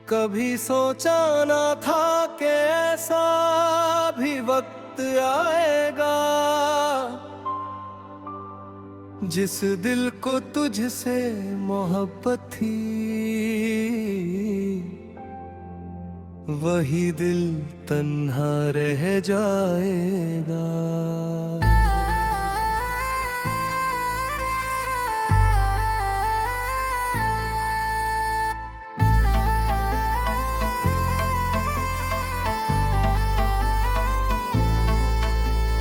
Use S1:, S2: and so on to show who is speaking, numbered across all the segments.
S1: कभी सोचा ना था कि ऐसा भी वक्त आएगा, जिस दिल को तुझसे मोहब्बत थी वही दिल तन्हा रह जाएगा।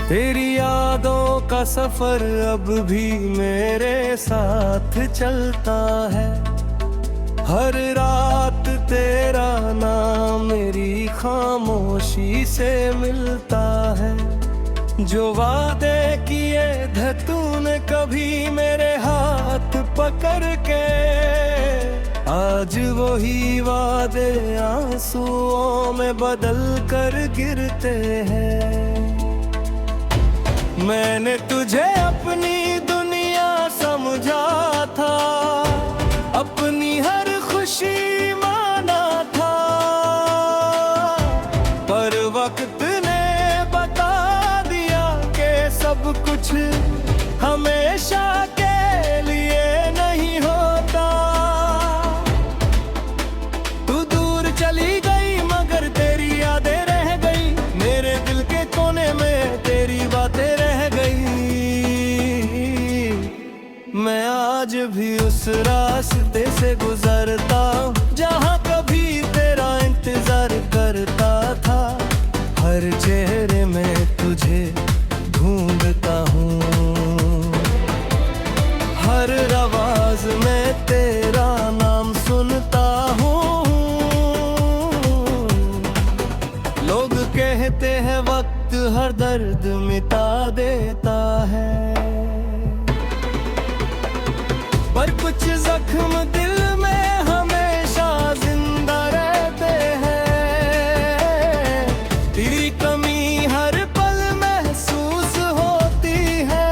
S1: तेरी यादों का सफर अब भी मेरे साथ चलता है। हर रात तेरा नाम मेरी खामोशी से मिलता है। जो वादे किए थे तूने कभी मेरे हाथ पकड़ के, आज वही वादे आंसुओं में बदल कर गिरते हैं। मैंने तुझे अपनी दुनिया समझा था, अपनी हर खुशी माना था, पर वक्त ने बता दिया कि सब कुछ हमेशा के लिए नहीं होता। तू दूर चली गई मगर तेरी यादें रह गई, मेरे दिल के कोने में तेरी बातें रह गई। मैं आज भी उस रास्ते से गुजरता हूँ जहाँ कभी तेरा इंतजार करता था। हर चेहरे में तुझे ढूंढता हूँ, हर आवाज में तेरा नाम सुनता हूँ। लोग कहते हैं वक्त हर दर्द मिटा देता है, पर कुछ जख्म दिल में हमेशा जिंदा रहते हैं। तेरी कमी हर पल महसूस होती है,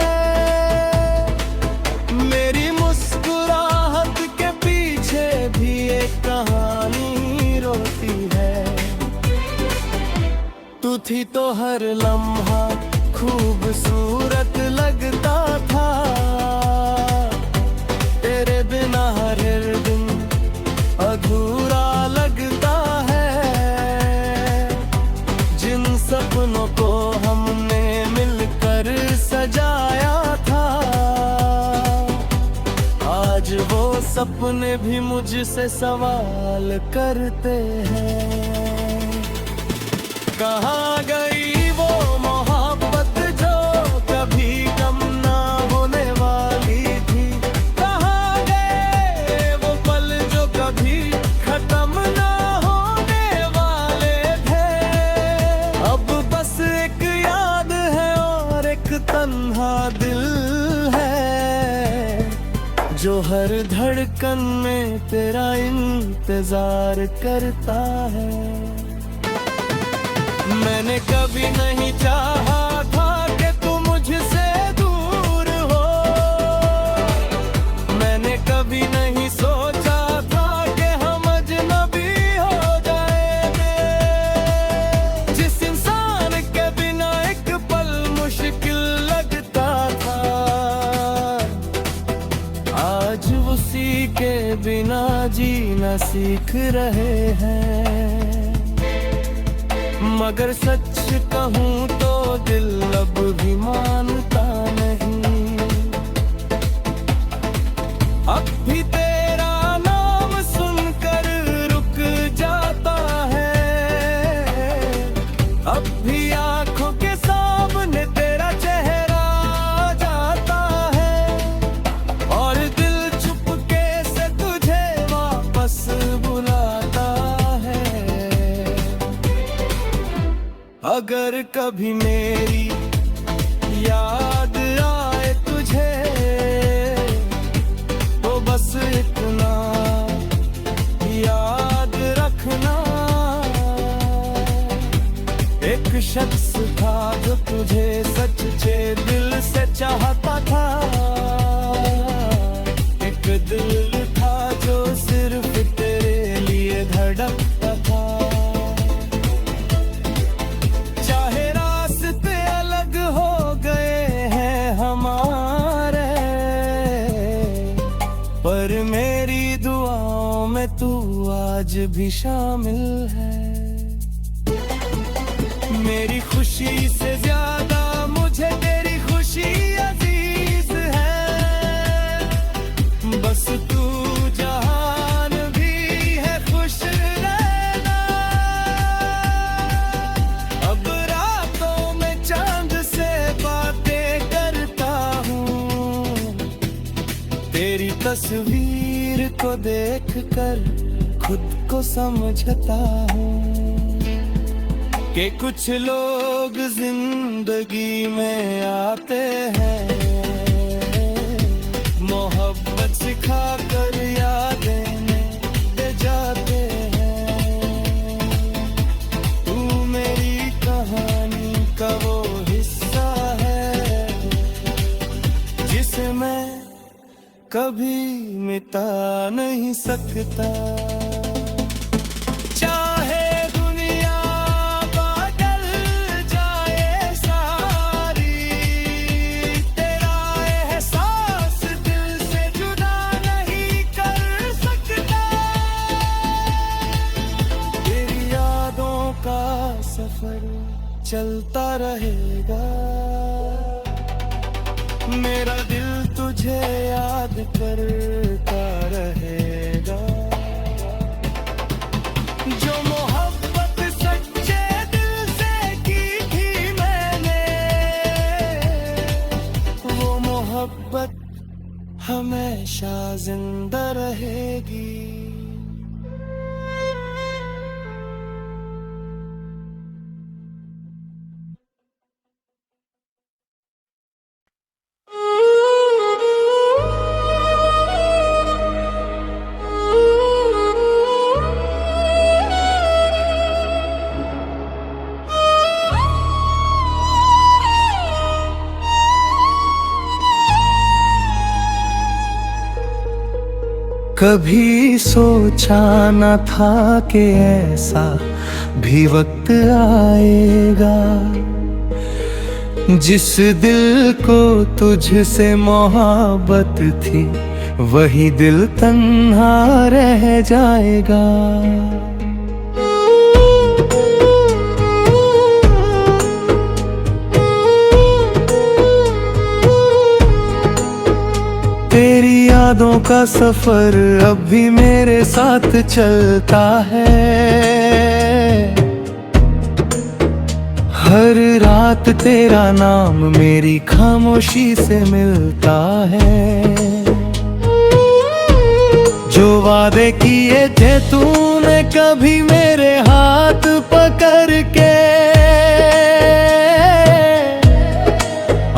S1: मेरी मुस्कुराहट के पीछे भी एक कहानी रोती है। तू थी तो हर लम्हा खूबसूरत लगता था, तेरे बिना हर दिन अधूरा लगता है। जिन सपनों को हमने मिलकर सजाया था, आज वो सपने भी मुझसे सवाल करते हैं। कहाँ गई वो मोहब्बत जो कभी कम ना होने वाली थी? कहाँ गए वो पल जो कभी खत्म ना होने वाले थे? अब बस एक याद है और एक तन्हा दिल है, जो हर धड़कन में तेरा इंतजार करता है। मैंने कभी नहीं चाहा था कि तू मुझसे दूर हो, मैंने कभी नहीं सोचा था कि हम अजनबी हो जाएंगे। जिस इंसान के बिना एक पल मुश्किल लगता था, आज उसी के बिना जीना सीख रहे हैं। मगर सच कहूँ तो दिल अब भी मानता नहीं। अब भी तेरा नाम सुनकर रुक जाता है, अब भी आंखों के सामने तेरा चेहरा आ जाता है, और दिल चुपके से तुझे वापस बुलाता है। अगर कभी मेरी याद आए तुझे, तो बस इतना याद रखना, एक शख्स था जो तुझे सच्चे दिल से चाहता था। एक दिल था जो सिर्फ तेरे लिए धड़कता तू आज भी शामिल है। मेरी खुशी से ज्यादा मुझे तेरी खुशी अजीज है। बस तू जहान भी है खुश रहना। अब रातों में चांद से बातें करता हूँ। तेरी तस्वीर को देखकर खुद को समझता हूँ कि कुछ लोग जिंदगी में आते हैं, मोहब्बत सिखा कर यादें दे जाते हैं। तू मेरी कहानी का वो हिस्सा है जिसे मैं कभी मिटा नहीं सकता। चाहे दुनिया बदल जाए सारी, तेरा एहसास दिल से जुदा नहीं कर सकता। तेरी यादों का सफर चलता रहेगा। मेरा दिल तुझे याद करता रहेगा। जो मोहब्बत सच्चे दिल से की थी मैंने, वो मोहब्बत हमेशा जिंदा रहेगी। कभी सोचा न था कि ऐसा भी वक्त आएगा, जिस दिल को तुझसे मोहब्बत थी वही दिल तन्हा रह जाएगा। तेरी यादों का सफर अब भी मेरे साथ चलता है। हर रात तेरा नाम मेरी खामोशी से मिलता है। जो वादे किए थे तूने कभी मेरे हाथ पकड़ के,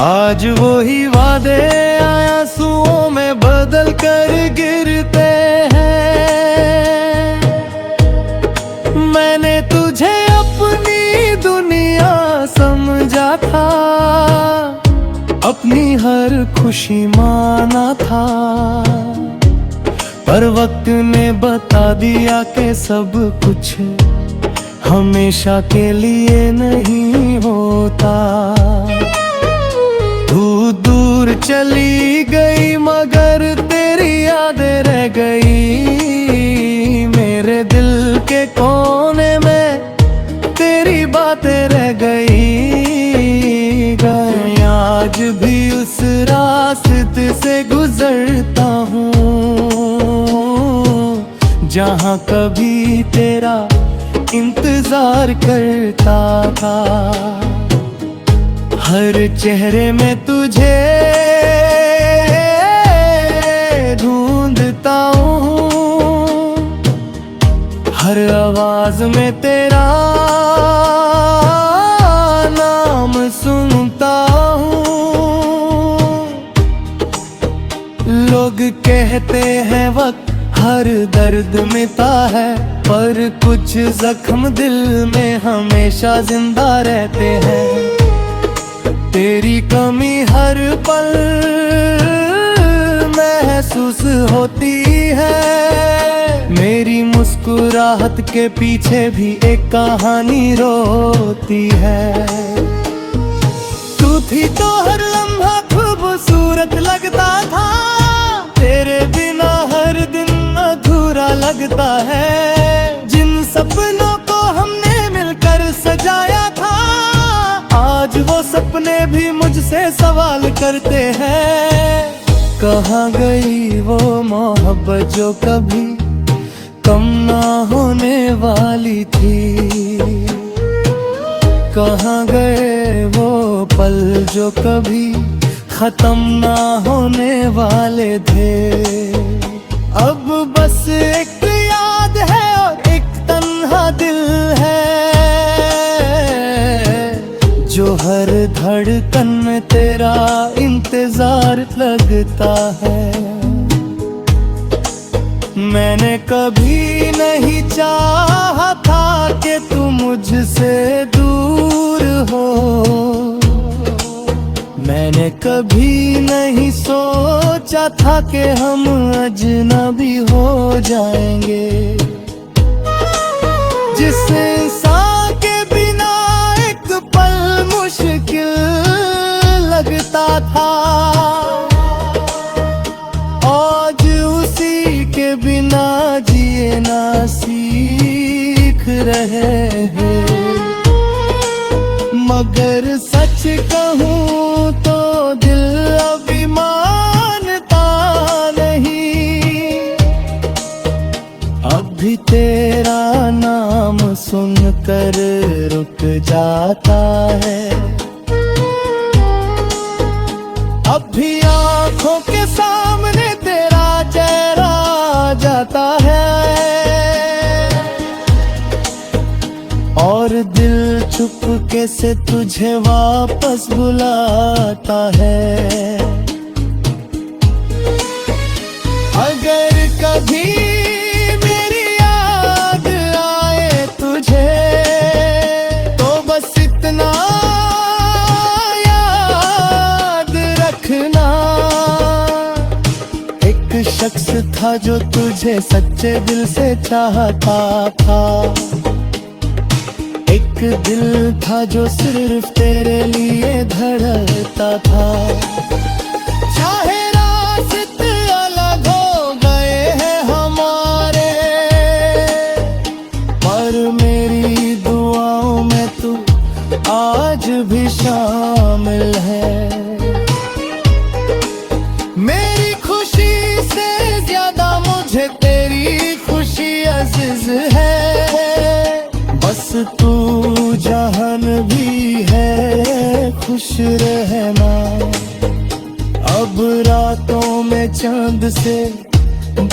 S1: आज वही वादे आंसुओं में बदल कर गिरते हैं। मैंने तुझे अपनी दुनिया समझा था, अपनी हर खुशी माना था, पर वक्त ने बता दिया कि सब कुछ हमेशा के लिए नहीं होता। तू दूर चली गई मगर तेरी यादें रह गई। मेरे दिल के कोने में तेरी बातें रह गई। आज भी उस रास्ते से गुजरता हूँ जहाँ कभी तेरा इंतजार करता था। हर चेहरे में तुझे ढूंढता हूँ, हर आवाज में तेरा नाम सुनता हूँ। लोग कहते हैं वक्त हर दर्द मिटा है, पर कुछ जख्म दिल में हमेशा जिंदा रहते हैं। तेरी कमी हर पल महसूस होती है। मेरी मुस्कुराहट के पीछे भी एक कहानी रोती है। तू थी तो हर लम्हा खूबसूरत लगता था, तेरे बिना हर दिन अधूरा लगता है। जिन सपनों को हमने मिलकर सजाया था, आज वो सपने भी मुझसे सवाल करते हैं। कहाँ गई वो मोहब्बत जो कभी कम ना होने वाली थी। कहाँ गए वो पल जो कभी खत्म ना होने वाले थे। अब बस एक याद है और एक तन्हा दिल है, जो हर धड़कन में तेरा इंतजार लगता है। मैंने कभी नहीं चाहा था कि तू मुझसे दूर हो। मैंने कभी नहीं सोचा था कि हम अजनबी हो जाएंगे। जिस इंसान के बिना एक पल मुश्किल लगता था, आज उसी के बिना जिए ना सीख रहे हैं। मगर सच कहूँ तो दिल अभी मानता नहीं। अभी तेरा नाम सुनकर रुक जाता है। अभी आँखों के सामने तेरा चेहरा जाता है, और दिल चुपके से तुझे वापस बुलाता है। अगर कभी मेरी याद आए तुझे, तो बस इतना याद रखना, एक शख्स था जो तुझे सच्चे दिल से चाहता था। एक दिल था जो सिर्फ तेरे लिए धड़कता था। चाहे रास्ते अलग हो गए हैं हमारे, पर मेरी दुआओं में तू आज भी शामिल है। मेरी खुशी से ज्यादा मुझे तेरी खुशी अजीज है। बस तू जहान भी है खुश रहना। अब रातों में चांद से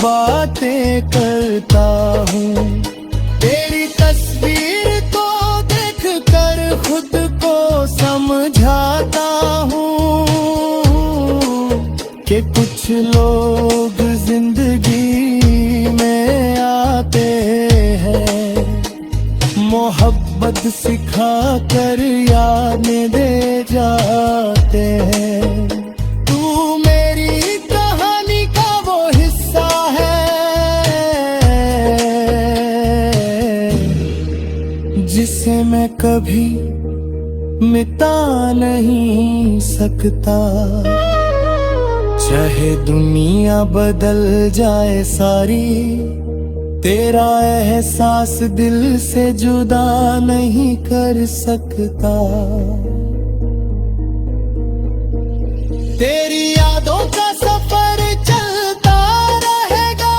S1: बातें करता हूँ। तेरी तस्वीर को देख कर खुद को समझाता हूँ कि कुछ लोग जिंदगी में आते हैं, मोहब्बत सिखा कर यादें दे जाते हैं। तू मेरी कहानी का वो हिस्सा है जिसे मैं कभी मिटा नहीं सकता। चाहे दुनिया बदल जाए सारी, तेरा एहसास दिल से जुदा नहीं कर सकता। तेरी यादों का सफर चलता रहेगा,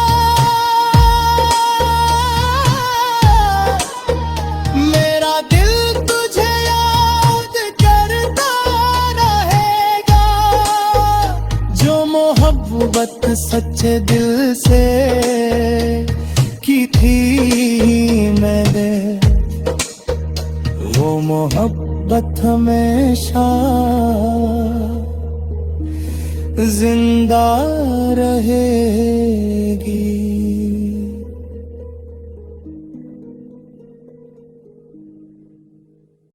S1: मेरा दिल तुझे याद करता रहेगा। जो मोहब्बत सच्चे दिल से की थी मैंने, वो मोहब्बत हमेशा जिंदा रहेगी।